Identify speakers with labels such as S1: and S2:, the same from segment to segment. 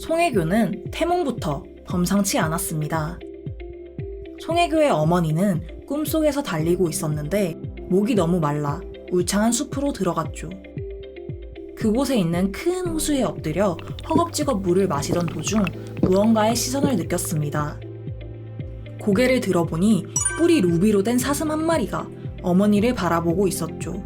S1: 송혜교는 태몽부터 범상치 않았습니다. 송혜교의 어머니는 꿈속에서 달리고 있었는데 목이 너무 말라 울창한 숲으로 들어갔죠. 그곳에 있는 큰 호수에 엎드려 허겁지겁 물을 마시던 도중 무언가의 시선을 느꼈습니다. 고개를 들어보니 뿔이 루비로 된 사슴 한 마리가 어머니를 바라보고 있었죠.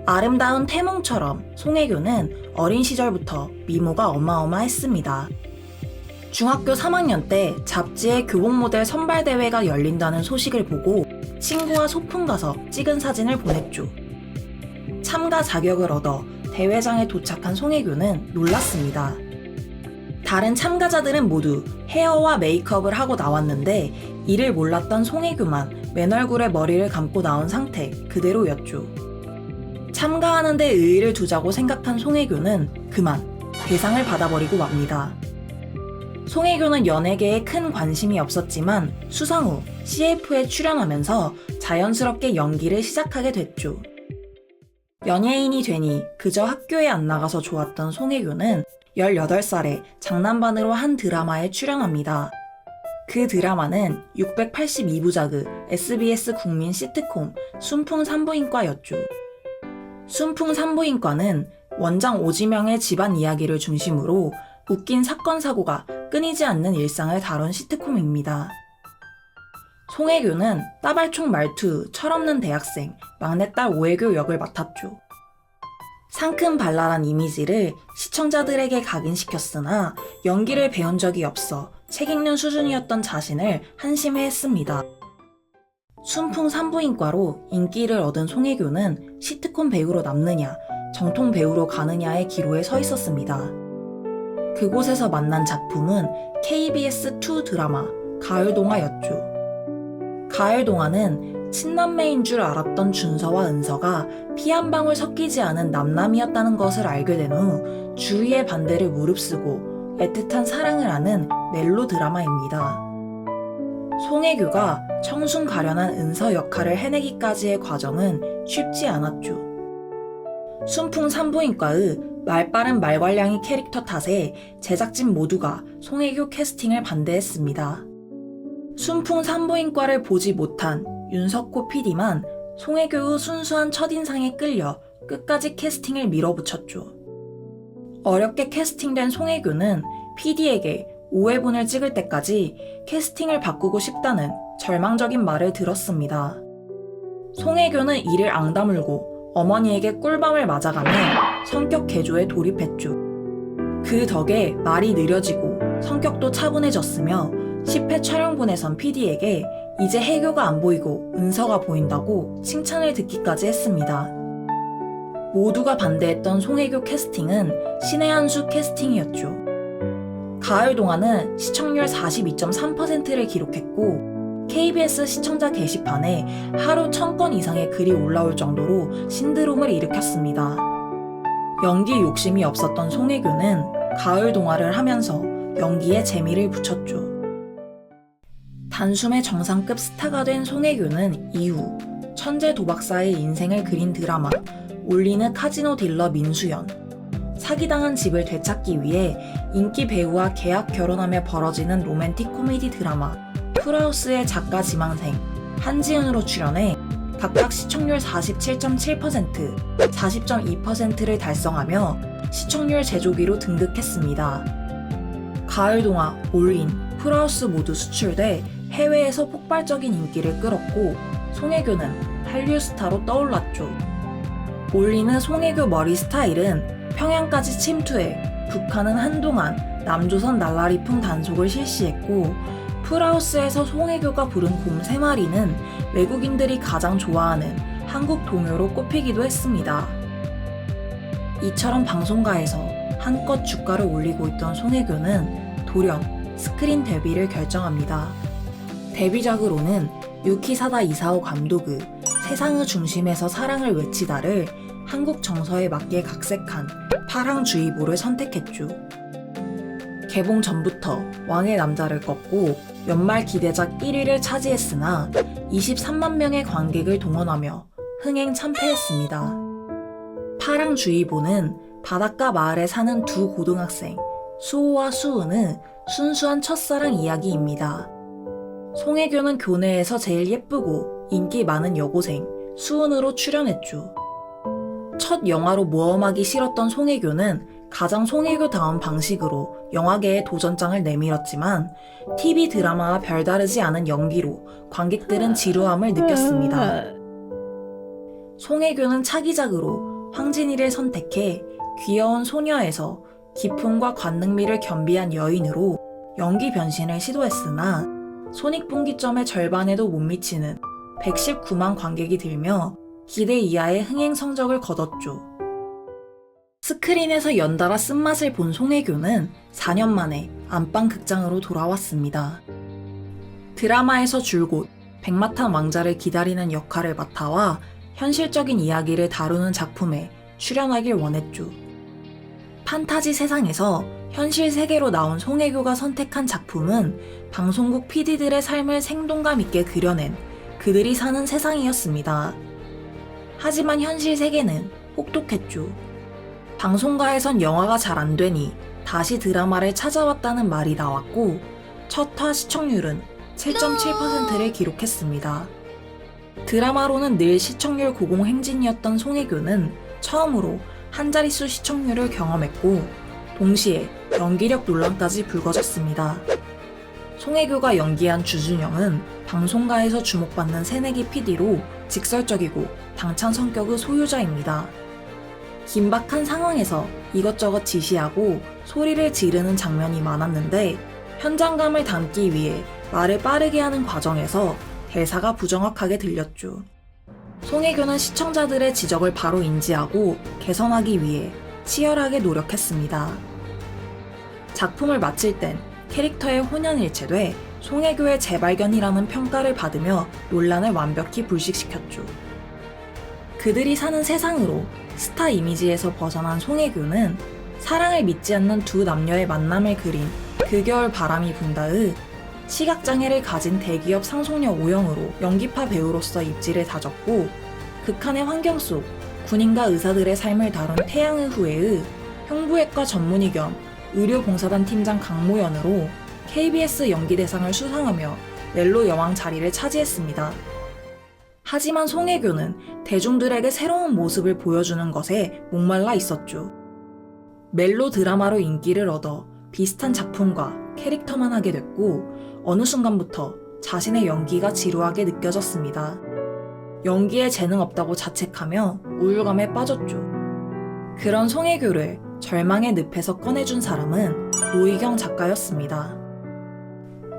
S1: 아름다운 태몽처럼 송혜교는 어린 시절부터 미모가 어마어마했습니다. 중학교 3학년 때 잡지에 교복 모델 선발대회가 열린다는 소식을 보고 친구와 소풍 가서 찍은 사진을 보냈죠. 참가 자격을 얻어 대회장에 도착한 송혜교는 놀랐습니다. 다른 참가자들은 모두 헤어와 메이크업을 하고 나왔는데 이를 몰랐던 송혜교만 맨얼굴에 머리를 감고 나온 상태 그대로였죠. 참가하는 데 의의를 두자고 생각한 송혜교는 그만 대상을 받아버리고 맙니다. 송혜교는 연예계에 큰 관심이 없었지만 수상 후 CF에 출연하면서 자연스럽게 연기를 시작하게 됐죠. 연예인이 되니 그저 학교에 안 나가서 좋았던 송혜교는 18살에 장난반으로 한 드라마에 출연합니다. 그 드라마는 682부작의 SBS 국민 시트콤 순풍 산부인과였죠. 순풍 산부인과는 원장 오지명의 집안 이야기를 중심으로 웃긴 사건 사고가 끊이지 않는 일상을 다룬 시트콤입니다. 송혜교는 따발총 말투 철없는 대학생 막내딸 오혜교 역을 맡았죠. 상큼발랄한 이미지를 시청자들에게 각인시켰으나 연기를 배운 적이 없어 책 읽는 수준이었던 자신을 한심해했습니다. 순풍 산부인과로 인기를 얻은 송혜교는 시트콤 배우로 남느냐 정통 배우로 가느냐의 기로에 서 있었습니다. 그곳에서 만난 작품은 KBS2 드라마 가을동화였죠. 가을동화는 친남매인 줄 알았던 준서와 은서가 피 한 방울 섞이지 않은 남남이었다는 것을 알게 된 후 주위의 반대를 무릅쓰고 애틋한 사랑을 하는 멜로 드라마입니다. 송혜교가 청순 가련한 은서 역할을 해내기까지의 과정은 쉽지 않았죠. 순풍 산부인과의 말빠른 말괄량이 캐릭터 탓에 제작진 모두가 송혜교 캐스팅을 반대했습니다. 순풍 산부인과를 보지 못한 윤석호 PD만 송혜교의 순수한 첫인상에 끌려 끝까지 캐스팅을 밀어붙였죠. 어렵게 캐스팅된 송혜교는 PD에게 5회분을 찍을 때까지 캐스팅을 바꾸고 싶다는 절망적인 말을 들었습니다. 송혜교는 이를 앙다물고 어머니에게 꿀밤을 맞아가며 성격 개조에 돌입했죠. 그 덕에 말이 느려지고 성격도 차분해졌으며 10회 촬영분에선 PD에게 이제 혜교가 안 보이고 은서가 보인다고 칭찬을 듣기까지 했습니다. 모두가 반대했던 송혜교 캐스팅은 신의 한 수 캐스팅이었죠. 가을동화는 시청률 42.3%를 기록했고 KBS 시청자 게시판에 하루 1000건 이상의 글이 올라올 정도로 신드롬을 일으켰습니다. 연기 욕심이 없었던 송혜교는 가을동화를 하면서 연기에 재미를 붙였죠. 단숨에 정상급 스타가 된 송혜교는 이후 천재 도박사의 인생을 그린 드라마 올리는 카지노 딜러 민수연, 사기당한 집을 되찾기 위해 인기 배우와 계약 결혼하며 벌어지는 로맨틱 코미디 드라마 풀하우스의 작가 지망생 한지은으로 출연해 각각 시청률 47.7%, 40.2%를 달성하며 시청률 제조기로 등극했습니다. 가을동화, 올린, 풀하우스 모두 수출돼 해외에서 폭발적인 인기를 끌었고 송혜교는 한류 스타로 떠올랐죠. 올리는 송혜교 머리 스타일은 평양까지 침투해 북한은 한동안 남조선 날라리풍 단속을 실시했고 풀하우스에서 송혜교가 부른 곰 3마리는 외국인들이 가장 좋아하는 한국 동요로 꼽히기도 했습니다. 이처럼 방송가에서 한껏 주가를 올리고 있던 송혜교는 돌연 스크린 데뷔를 결정합니다. 데뷔작으로는 유키사다 이사오 감독의 세상의 중심에서 사랑을 외치다를 한국 정서에 맞게 각색한 파랑주의보를 선택했죠. 개봉 전부터 왕의 남자를 꺾고 연말 기대작 1위를 차지했으나 23만 명의 관객을 동원하며 흥행 참패했습니다. 파랑주의보는 바닷가 마을에 사는 두 고등학생 수호와 수은의 순수한 첫사랑 이야기입니다. 송혜교는 교내에서 제일 예쁘고 인기 많은 여고생 수은으로 출연했죠. 첫 영화로 모험하기 싫었던 송혜교는 가장 송혜교다운 방식으로 영화계에 도전장을 내밀었지만 TV 드라마와 별다르지 않은 연기로 관객들은 지루함을 느꼈습니다. 송혜교는 차기작으로 황진이를 선택해 귀여운 소녀에서 기품과 관능미를 겸비한 여인으로 연기 변신을 시도했으나 손익분기점의 절반에도 못 미치는 119만 관객이 들며 기대 이하의 흥행 성적을 거뒀죠. 스크린에서 연달아 쓴맛을 본 송혜교는 4년 만에 안방 극장으로 돌아왔습니다. 드라마에서 줄곧 백마탄 왕자를 기다리는 역할을 맡아와 현실적인 이야기를 다루는 작품에 출연하길 원했죠. 판타지 세상에서 현실 세계로 나온 송혜교가 선택한 작품은 방송국 PD들의 삶을 생동감 있게 그려낸 그들이 사는 세상이었습니다. 하지만 현실 세계는 혹독했죠. 방송가에선 영화가 잘 안 되니 다시 드라마를 찾아왔다는 말이 나왔고 첫 화 시청률은 7.7%를 기록했습니다. 드라마로는 늘 시청률 고공행진이었던 송혜교는 처음으로 한 자릿수 시청률을 경험했고 동시에 연기력 논란까지 불거졌습니다. 송혜교가 연기한 주준영은 방송가에서 주목받는 새내기 PD로 직설적이고 당찬 성격의 소유자입니다. 긴박한 상황에서 이것저것 지시하고 소리를 지르는 장면이 많았는데 현장감을 담기 위해 말을 빠르게 하는 과정에서 대사가 부정확하게 들렸죠. 송혜교는 시청자들의 지적을 바로 인지하고 개선하기 위해 치열하게 노력했습니다. 작품을 마칠 땐 캐릭터의 혼연일체돼 송혜교의 재발견이라는 평가를 받으며 논란을 완벽히 불식시켰죠. 그들이 사는 세상으로 스타 이미지에서 벗어난 송혜교는 사랑을 믿지 않는 두 남녀의 만남을 그린 그 겨울 바람이 분다의 시각장애를 가진 대기업 상속녀 오영으로 연기파 배우로서 입지를 다졌고 극한의 환경 속 군인과 의사들의 삶을 다룬 태양의 후예의 흉부외과 전문의 겸 의료봉사단 팀장 강모연으로 KBS 연기대상을 수상하며 멜로 여왕 자리를 차지했습니다. 하지만 송혜교는 대중들에게 새로운 모습을 보여주는 것에 목말라 있었죠. 멜로 드라마로 인기를 얻어 비슷한 작품과 캐릭터만 하게 됐고 어느 순간부터 자신의 연기가 지루하게 느껴졌습니다. 연기에 재능 없다고 자책하며 우울감에 빠졌죠. 그런 송혜교를 절망의 늪에서 꺼내준 사람은 노희경 작가였습니다.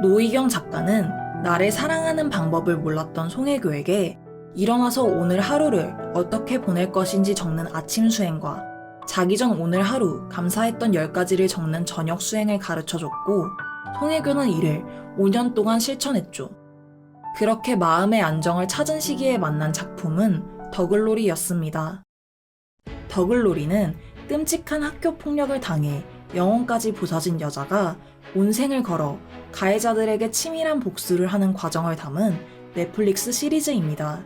S1: 노희경 작가는 나를 사랑하는 방법을 몰랐던 송혜교에게 일어나서 오늘 하루를 어떻게 보낼 것인지 적는 아침 수행과 자기 전 오늘 하루 감사했던 10가지를 적는 저녁 수행을 가르쳐줬고 송혜교는 이를 5년 동안 실천했죠. 그렇게 마음의 안정을 찾은 시기에 만난 작품은 더글로리였습니다. 더글로리는 끔찍한 학교 폭력을 당해 영혼까지 부서진 여자가 온 생을 걸어 가해자들에게 치밀한 복수를 하는 과정을 담은 넷플릭스 시리즈입니다.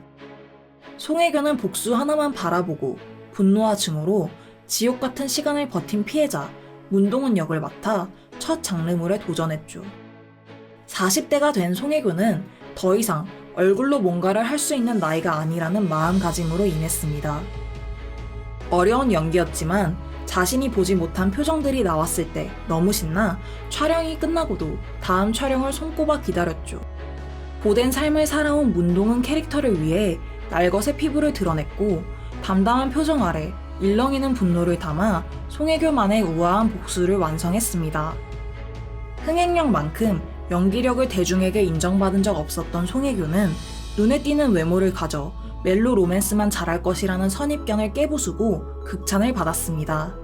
S1: 송혜교는 복수 하나만 바라보고 분노와 증오로 지옥 같은 시간을 버틴 피해자 문동은 역을 맡아 첫 장르물에 도전했죠. 40대가 된 송혜교는 더 이상 얼굴로 뭔가를 할 수 있는 나이가 아니라는 마음가짐으로 임했습니다. 어려운 연기였지만 자신이 보지 못한 표정들이 나왔을 때 너무 신나 촬영이 끝나고도 다음 촬영을 손꼽아 기다렸죠. 고된 삶을 살아온 문동은 캐릭터를 위해 날것의 피부를 드러냈고 담담한 표정 아래 일렁이는 분노를 담아 송혜교만의 우아한 복수를 완성했습니다. 흥행력만큼 연기력을 대중에게 인정받은 적 없었던 송혜교는 눈에 띄는 외모를 가져 멜로 로맨스만 잘할 것이라는 선입견을 깨부수고 극찬을 받았습니다.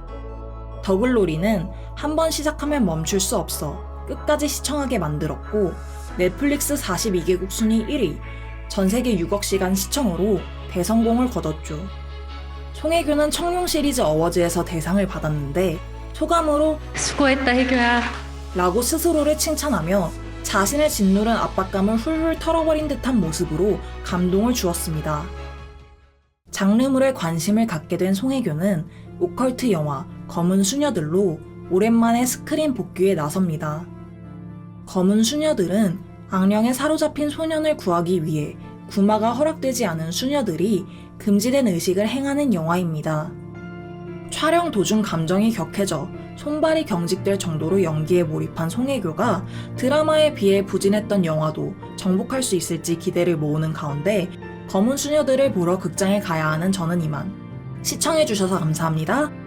S1: 더글로리는 한 번 시작하면 멈출 수 없어 끝까지 시청하게 만들었고 넷플릭스 42개국 순위 1위, 전세계 6억 시간 시청으로 대성공을 거뒀죠. 송혜교는 청룡 시리즈 어워즈에서 대상을 받았는데 소감으로
S2: 수고했다 혜교야
S1: 라고 스스로를 칭찬하며 자신의 짓누른 압박감을 훌훌 털어버린 듯한 모습으로 감동을 주었습니다. 장르물에 관심을 갖게 된 송혜교는 오컬트 영화 검은 수녀들로 오랜만에 스크린 복귀에 나섭니다. 검은 수녀들은 악령에 사로잡힌 소년을 구하기 위해 구마가 허락되지 않은 수녀들이 금지된 의식을 행하는 영화입니다. 촬영 도중 감정이 격해져 손발이 경직될 정도로 연기에 몰입한 송혜교가 드라마에 비해 부진했던 영화도 정복할 수 있을지 기대를 모으는 가운데 검은 수녀들을 보러 극장에 가야 하는 저는 이만. 시청해주셔서 감사합니다.